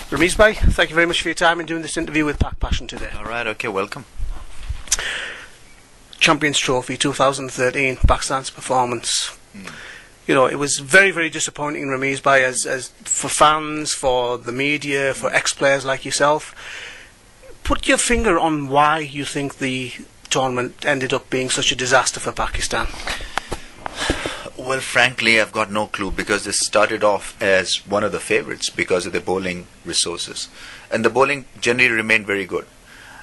Ramiz Bhai, thank you very much for your time in doing this interview with Pak Passion today. Alright, okay, welcome. Champions Trophy 2013, Pakistan's performance. You know, it was very, very disappointing, Ramiz Bhai, as for fans, for the media, for ex-players like yourself. Put your finger on why you think the tournament ended up being such a disaster for Pakistan. Well, frankly, I've got no clue, because this started off as one of the favourites because of the bowling resources. And the bowling generally remained very good.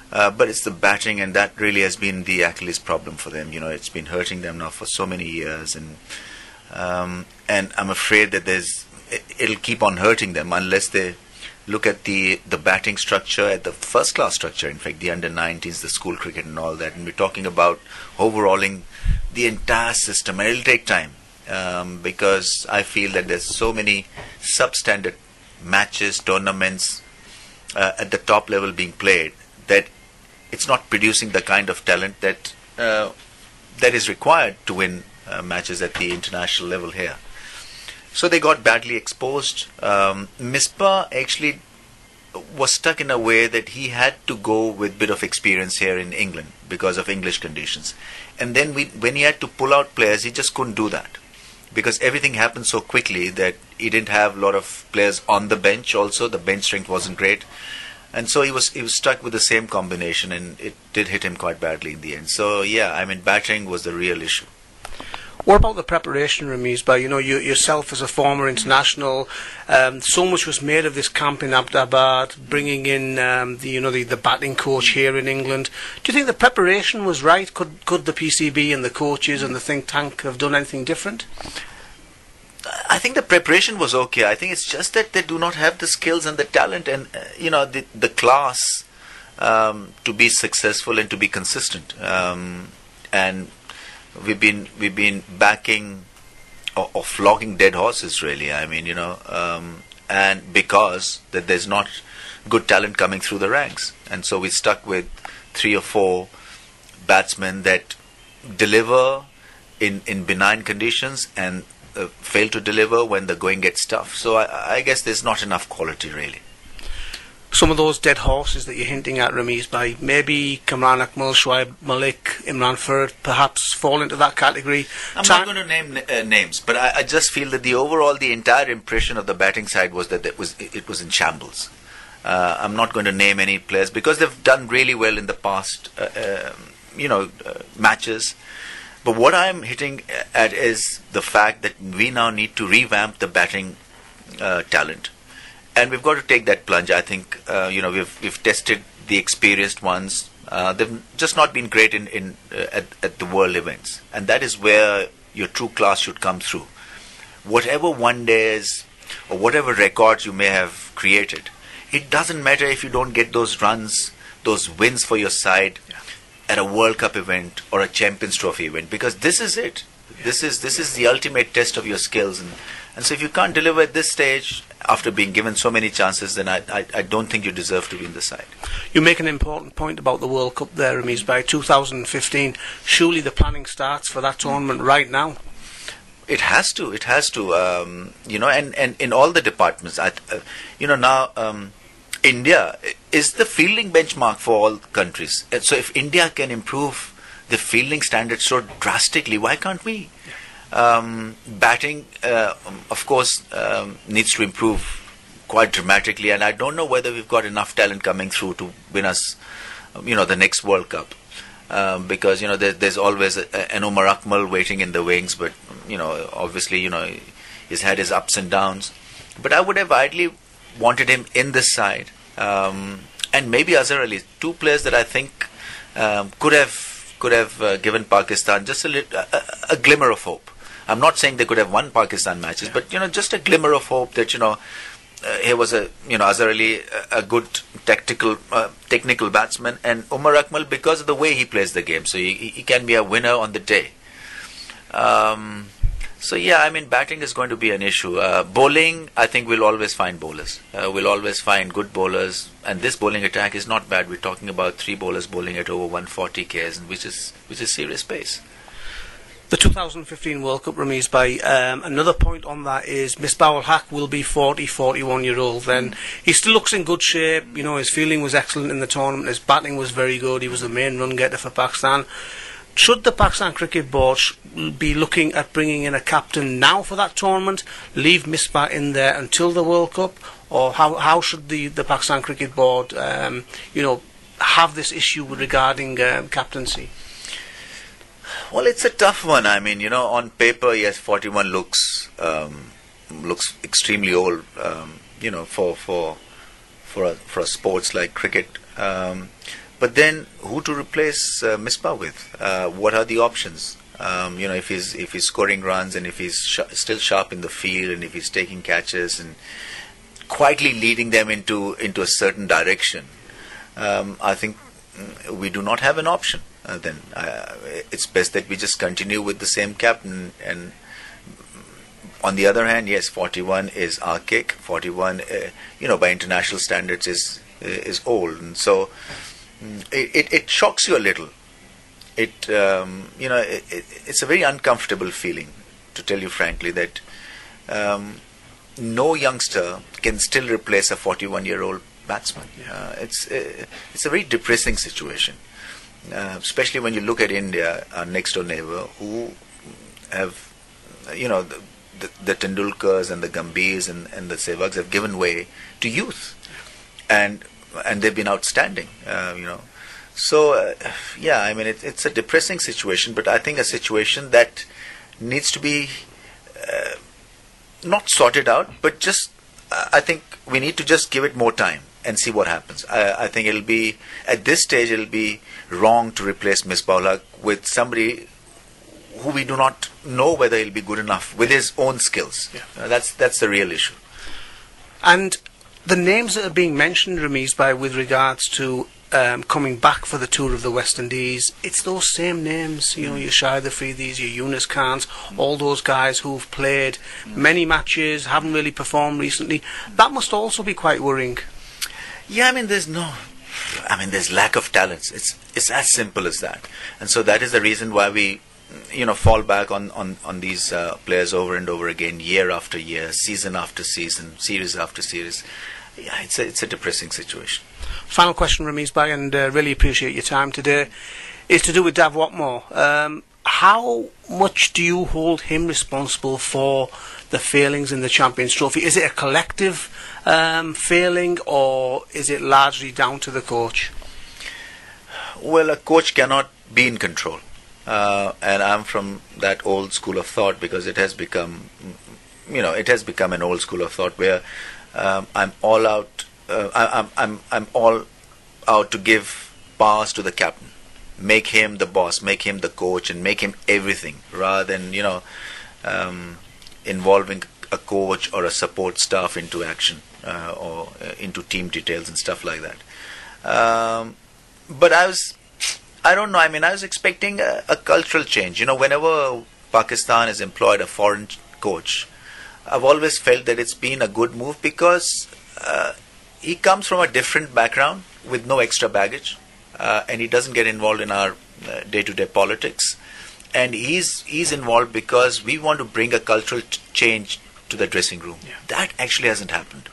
But it's the batting, and that really has been the Achilles problem for them. You know, it's been hurting them now for so many years. And I'm afraid that it'll keep on hurting them unless they look at the batting structure, at the first-class structure, in fact, the under-19s, the school cricket and all that. And we're talking about overhauling the entire system. And it'll take time. Because I feel that there's so many substandard matches, tournaments at the top level being played, that it's not producing the kind of talent that is required to win matches at the international level here. So they got badly exposed. Misbah actually was stuck in a way that he had to go with a bit of experience here in England because of English conditions. And then when he had to pull out players, he just couldn't do that, because everything happened so quickly that he didn't have a lot of players on the bench. Also, the bench strength wasn't great, and so he was stuck with the same combination, and it did hit him quite badly in the end. So yeah, I mean, batting was the real issue. What about the preparation, Ramiz Bhai? You know, yourself as a former international, so much was made of this camp in Ahmedabad, bringing in the batting coach here in England. Do you think the preparation was right? Could the PCB and the coaches and the think tank have done anything different? I think the preparation was okay. I think it's just that they do not have the skills and the talent and the class to be successful and to be consistent. And we've been backing or flogging dead horses, really. I mean, and because that there's not good talent coming through the ranks, and so we're stuck with 3 or 4 batsmen that deliver in benign conditions and fail to deliver when the going gets tough. So I guess there's not enough quality, really. Some of those dead horses that you're hinting at, Ramiz Bhai, maybe Kamran Akmal, Shoaib Malik, Imran Farad, perhaps fall into that category. I'm not going to name names, but I just feel that the entire impression of the batting side was that it was in shambles. I'm not going to name any players because they've done really well in the past, matches. But what I'm hitting at is the fact that we now need to revamp the batting talent. And we've got to take that plunge. I think we've tested the experienced ones. They've just not been great at the world events, and that is where your true class should come through. Whatever one days or whatever records you may have created, it doesn't matter if you don't get those runs, those wins for your side at a World Cup event or a Champions Trophy event, because this is it. This is the ultimate test of your skills, and so if you can't deliver at this stage after being given so many chances, then I don't think you deserve to be in the side. You make an important point about the World Cup there, Ramiz. By 2015, surely the planning starts for that tournament right now. It has to. And in all the departments, now India is the fielding benchmark for all countries. And so if India can improve the fielding standards so drastically, why can't we? Batting, of course, needs to improve quite dramatically, and I don't know whether we've got enough talent coming through to win us, the next World Cup. Because there's always an Umar Akmal waiting in the wings, but obviously he's had his ups and downs. But I would have ideally wanted him in this side, and maybe Azhar Ali, 2 players that I think could have given Pakistan just a glimmer of hope. I'm not saying they could have won Pakistan matches, but just a glimmer of hope that here was Azhar Ali, a good technical batsman, and Umar Akmal because of the way he plays the game, so he can be a winner on the day. So yeah, I mean, batting is going to be an issue. Bowling, I think we'll always find bowlers. We'll always find good bowlers, and this bowling attack is not bad. We're talking about 3 bowlers bowling at over 140 k's, which is serious pace. The 2015 World Cup, Ramiz Bhai, another point on that is Misbah ul Haq will be 41-year-old then. He still looks in good shape, you know, his fielding was excellent in the tournament, his batting was very good, he was the main run getter for Pakistan. Should the Pakistan Cricket Board be looking at bringing in a captain now for that tournament, leave Misbah in there until the World Cup, or how should the Pakistan Cricket Board, you know, have this issue regarding captaincy? Well, it's a tough one. I mean, you know, on paper, yes, 41 looks extremely old. You know, for a sports like cricket. But then, who to replace Misbah with? What are the options? You know, if he's scoring runs and if he's still sharp in the field and if he's taking catches and quietly leading them into a certain direction, I think we do not have an option. Then it's best that we just continue with the same captain. And on the other hand, yes, 41 is archaic. 41, you know, by international standards is old, and so it shocks you a little. You know, it's a very uncomfortable feeling, to tell you frankly, that no youngster can still replace a 41-year-old batsman. It's a very depressing situation. Especially when you look at India, our next door neighbor, who have, you know, the Tendulkars and the Gambhirs and the Sehwags have given way to youth, and they've been outstanding, you know. So yeah, I mean, it's a depressing situation, but I think a situation that needs to be not sorted out, but just I think we need to just give it more time and see what happens. I think it'll be, at this stage, it'll be wrong to replace Misbah ul Haq with somebody who we do not know whether he'll be good enough with his own skills. Yeah. That's the real issue. And the names that are being mentioned, Ramiz Bhai, with regards to coming back for the tour of the West Indies, it's those same names, you know, your Shahid Afridis, your Yunus Khans, all those guys who've played many matches, haven't really performed recently. That must also be quite worrying. Yeah, I mean, there's lack of talents. It's as simple as that. And so that is the reason why we, you know, fall back on these players over and over again, year after year, season after season, series after series. Yeah, it's a depressing situation. Final question, Ramiz Bhai, and really appreciate your time today, is to do with Dav Watmore. How much do you hold him responsible for the failings in the Champions Trophy? Is it a collective failing, or is it largely down to the coach? Well, a coach cannot be in control. And I'm from that old school of thought, because it has become, you know, it has become an old school of thought where I'm all out. I'm all out to give powers to the captain, make him the boss, make him the coach, and make him everything, rather than, you know, involving a coach or a support staff into action or into team details and stuff like that. But I don't know. I mean, I was expecting a cultural change. You know, whenever Pakistan has employed a foreign coach, I've always felt that it's been a good move, because he comes from a different background with no extra baggage, and he doesn't get involved in our day-to-day politics. And he's involved because we want to bring a cultural change to the dressing room. Yeah. That actually hasn't happened.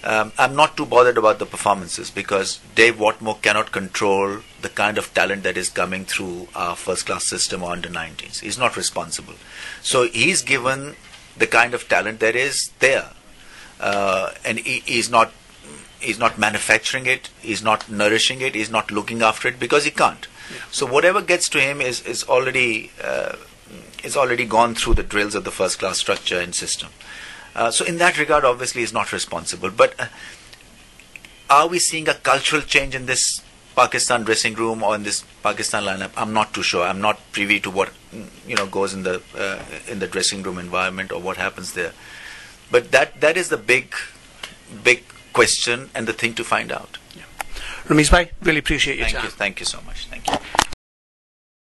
I'm not too bothered about the performances, because Dave Watmore cannot control the kind of talent that is coming through our first-class system or under-19s. He's not responsible. So he's given the kind of talent that is there, and he's not manufacturing it, he's not nourishing it, he's not looking after it, because he can't. Yeah. So whatever gets to him is already gone through the drills of the first-class structure and system. So in that regard, obviously, he's not responsible. But are we seeing a cultural change in this Pakistan dressing room or in this Pakistan lineup? I'm not too sure. I'm not privy to what goes in the dressing room environment or what happens there. But that is the big question and the thing to find out. Yeah. Ramiz Bhai, really appreciate your time. Thank you so much. Thank you.